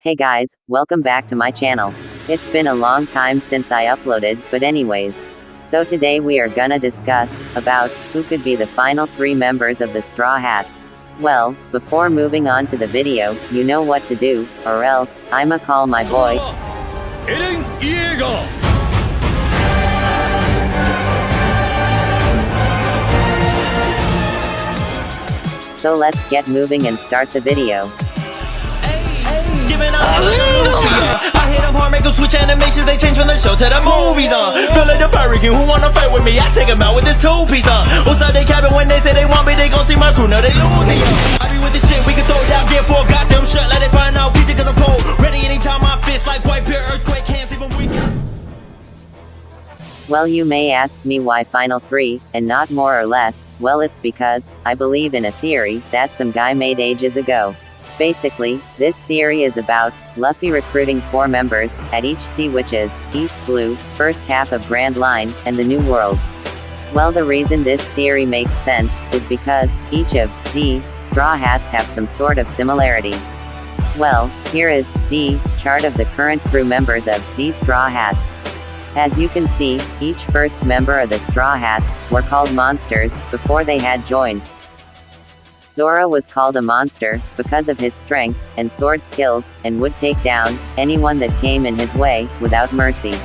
Hey guys, welcome back to my channel. It's been a long time since I uploaded, but anyways. So today we are gonna discuss about who could be the final 3 members of the Straw Hats. Well, before moving on to the video, you know what to do, or else I'ma call my boy So let's get moving and start the video. I hit them hard, make them switch animations. They change from the show to the movies. Feel like the Hurricane who wanna fight with me. I take them out with this 2-piece. Outside they cabin when they say they want me, they gon' see my crew. No, they lose. I be with the shit, we can throw down gear for a goddamn shot. Let it find out, pizza cause I'm cold. Ready anytime I fist like white bear, earthquake, hands even weak. Well, you may ask me why final 3, and not more or less. Well, it's because I believe in a theory that some guy made ages ago. Basically, this theory is about Luffy recruiting 4 members at each sea, which is East Blue, first half of Grand Line, and the New World. Well, the reason this theory makes sense is because each of D Straw Hats have some sort of similarity. Well, here is D chart of the current crew members of D Straw Hats. As you can see, each first member of the Straw Hats were called monsters before they had joined. Zoro was called a monster because of his strength and sword skills, and would take down anyone that came in his way without mercy.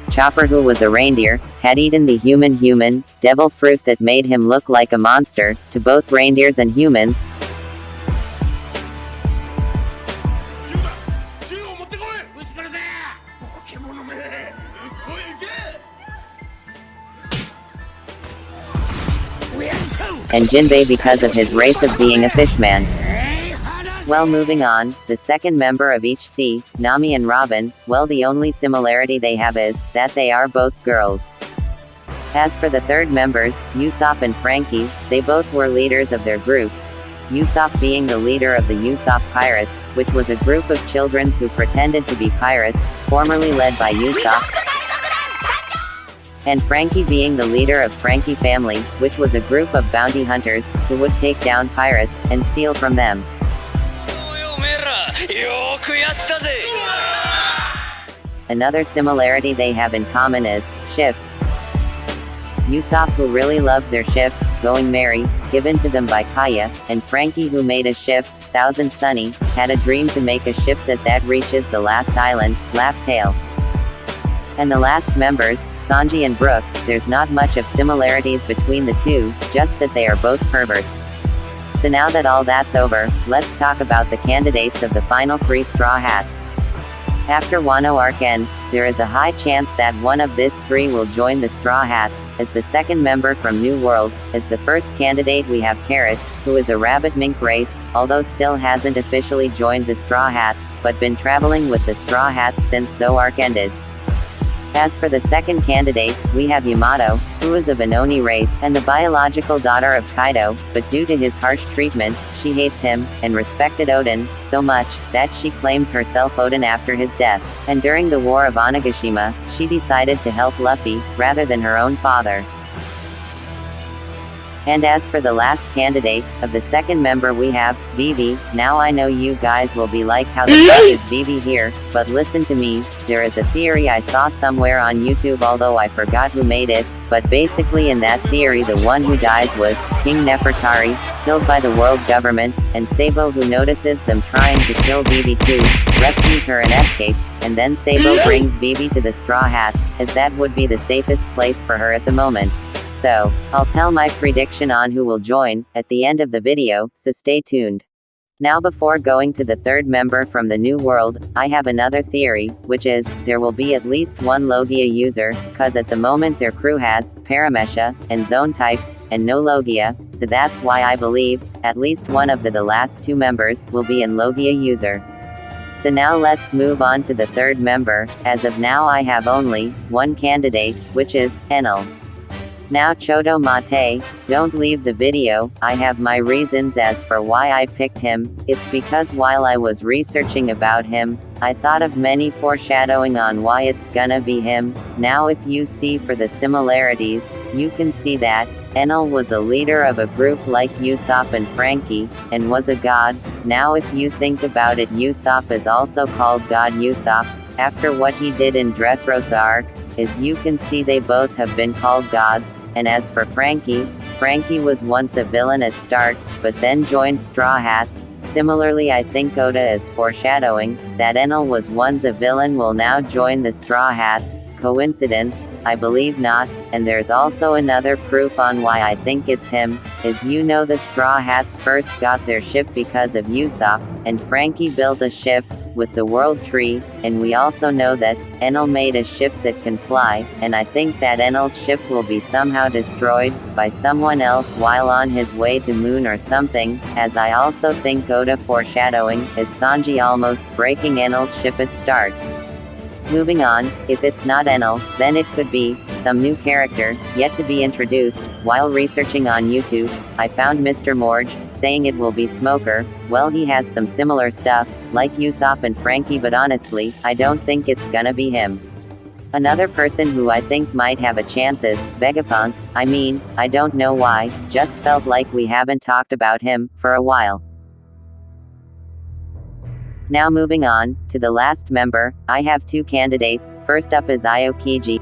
Chopper, who was a reindeer, had eaten the human devil fruit that made him look like a monster to both reindeers and humans. And Jinbei because of his race of being a fishman. Well, moving on, the second member of each sea, Nami and Robin, well, the only similarity they have is that they are both girls. As for the third members, Usopp and Frankie, they both were leaders of their group. Usopp being the leader of the Usopp Pirates, which was a group of children who pretended to be pirates, formerly led by Usopp. And Frankie being the leader of Frankie Family, which was a group of bounty hunters, who would take down pirates, and steal from them. Another similarity they have in common is ship. Usopp, who really loved their ship, Going Merry, given to them by Kaya, and Frankie, who made a ship, Thousand Sunny, had a dream to make a ship that reaches the last island, Laugh Tale. And the last members, Sanji and Brook, there's not much of similarities between the two, just that they are both perverts. So now that all that's over, let's talk about the candidates of the final 3 Straw Hats. After Wano arc ends, there is a high chance that one of these 3 will join the Straw Hats, as the second member from New World. As the first candidate we have Carrot, who is a rabbit mink race, although still hasn't officially joined the Straw Hats, but been traveling with the Straw Hats since Zo arc ended. As for the second candidate, we have Yamato, who is of an Oni race, and the biological daughter of Kaido, but due to his harsh treatment, she hates him, and respected Odin, so much, that she claims herself Odin after his death, and during the War of Onigashima, she decided to help Luffy, rather than her own father. And as for the last candidate, of the second member we have, Vivi. Now I know you guys will be like, how the fuck is Vivi here, but listen to me, there is a theory I saw somewhere on YouTube, although I forgot who made it, but basically in that theory the one who dies was King Nefertari, killed by the world government, and Sabo, who notices them trying to kill Vivi too, rescues her and escapes, and then Sabo brings Vivi to the Straw Hats, as that would be the safest place for her at the moment. So, I'll tell my prediction on who will join at the end of the video, so stay tuned. Now, before going to the third member from the New World, I have another theory, which is, there will be at least one Logia user, cause at the moment their crew has Paramesha and Zone types, and no Logia, so that's why I believe at least one of the last 2 members will be an Logia user. So now let's move on to the third member. As of now I have only one candidate, which is Enel. Now Chodo Mate, don't leave the video, I have my reasons as for why I picked him. It's because while I was researching about him, I thought of many foreshadowing on why it's gonna be him. Now if you see for the similarities, you can see that Enel was a leader of a group like Usopp and Frankie, and was a god. Now if you think about it, Usopp is also called God Usopp, after what he did in Dressrosa arc. As you can see, they both have been called gods. And as for Frankie, Frankie was once a villain at start, but then joined Straw Hats. Similarly, I think Oda is foreshadowing that Enel was once a villain will now join the Straw Hats. Coincidence? I believe not. And there's also another proof on why I think it's him. As you know, the Straw Hats first got their ship because of Usopp, and Frankie built a ship with the World Tree, and we also know that Enel made a ship that can fly, and I think that Enel's ship will be somehow destroyed by someone else while on his way to Moon or something, as I also think Oda foreshadowing is Sanji almost breaking Enel's ship at start. Moving on, if it's not Enel, then it could be some new character, yet to be introduced. While researching on YouTube, I found Mr. Morge, saying it will be Smoker. Well, he has some similar stuff, like Usopp and Frankie, but honestly, I don't think it's gonna be him. Another person who I think might have a chance is Vegapunk. I mean, I don't know why, just felt like we haven't talked about him for a while. Now moving on to the last member, I have two candidates. First up is Aokiji.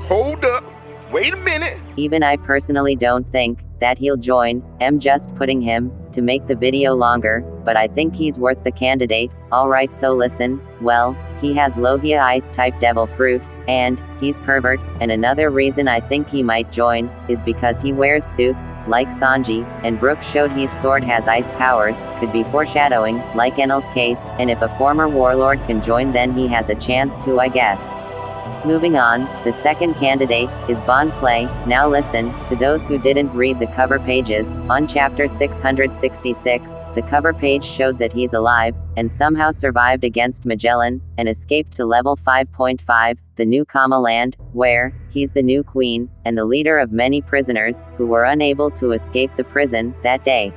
Hold up, wait a minute. Even I personally don't think that he'll join. I'm just putting him to make the video longer, but I think he's worth the candidate. Alright, so listen. Well, he has Logia Ice type Devil Fruit, and he's pervert. And another reason I think he might join is because he wears suits, like Sanji, and Brook showed his sword has ice powers, could be foreshadowing, like Enel's case, and if a former warlord can join, then he has a chance to, I guess. Moving on, the second candidate is Bon Clay. Now listen, to those who didn't read the cover pages, on chapter 666, the cover page showed that he's alive, and somehow survived against Magellan, and escaped to level 5.5, the new Kama land, where he's the new queen, and the leader of many prisoners, who were unable to escape the prison that day.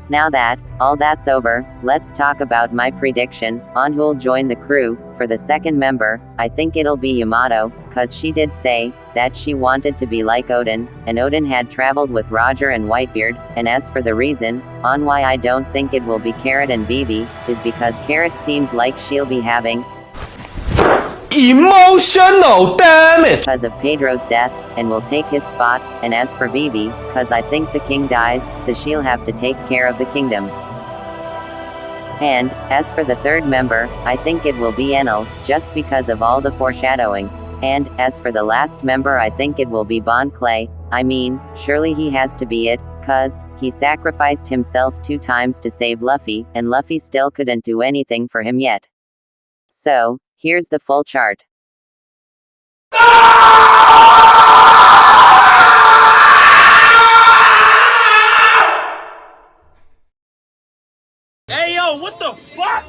Now that all that's over, let's talk about my prediction on who'll join the crew. For the second member, I think it'll be Yamato, cause she did say that she wanted to be like Odin, and Odin had traveled with Roger and Whitebeard. And as for the reason on why I don't think it will be Carrot and Vivi, is because Carrot seems like she'll be having emotional damage because of Pedro's death, and will take his spot. And as for Vivi, cause I think the king dies, so she'll have to take care of the kingdom. And as for the third member, I think it will be Enel, just because of all the foreshadowing. And as for the last member, I think it will be Bon Clay. I mean, surely he has to be it, cause he sacrificed himself 2 times to save Luffy, and Luffy still couldn't do anything for him yet. So, here's the full chart. Hey yo, what the fuck?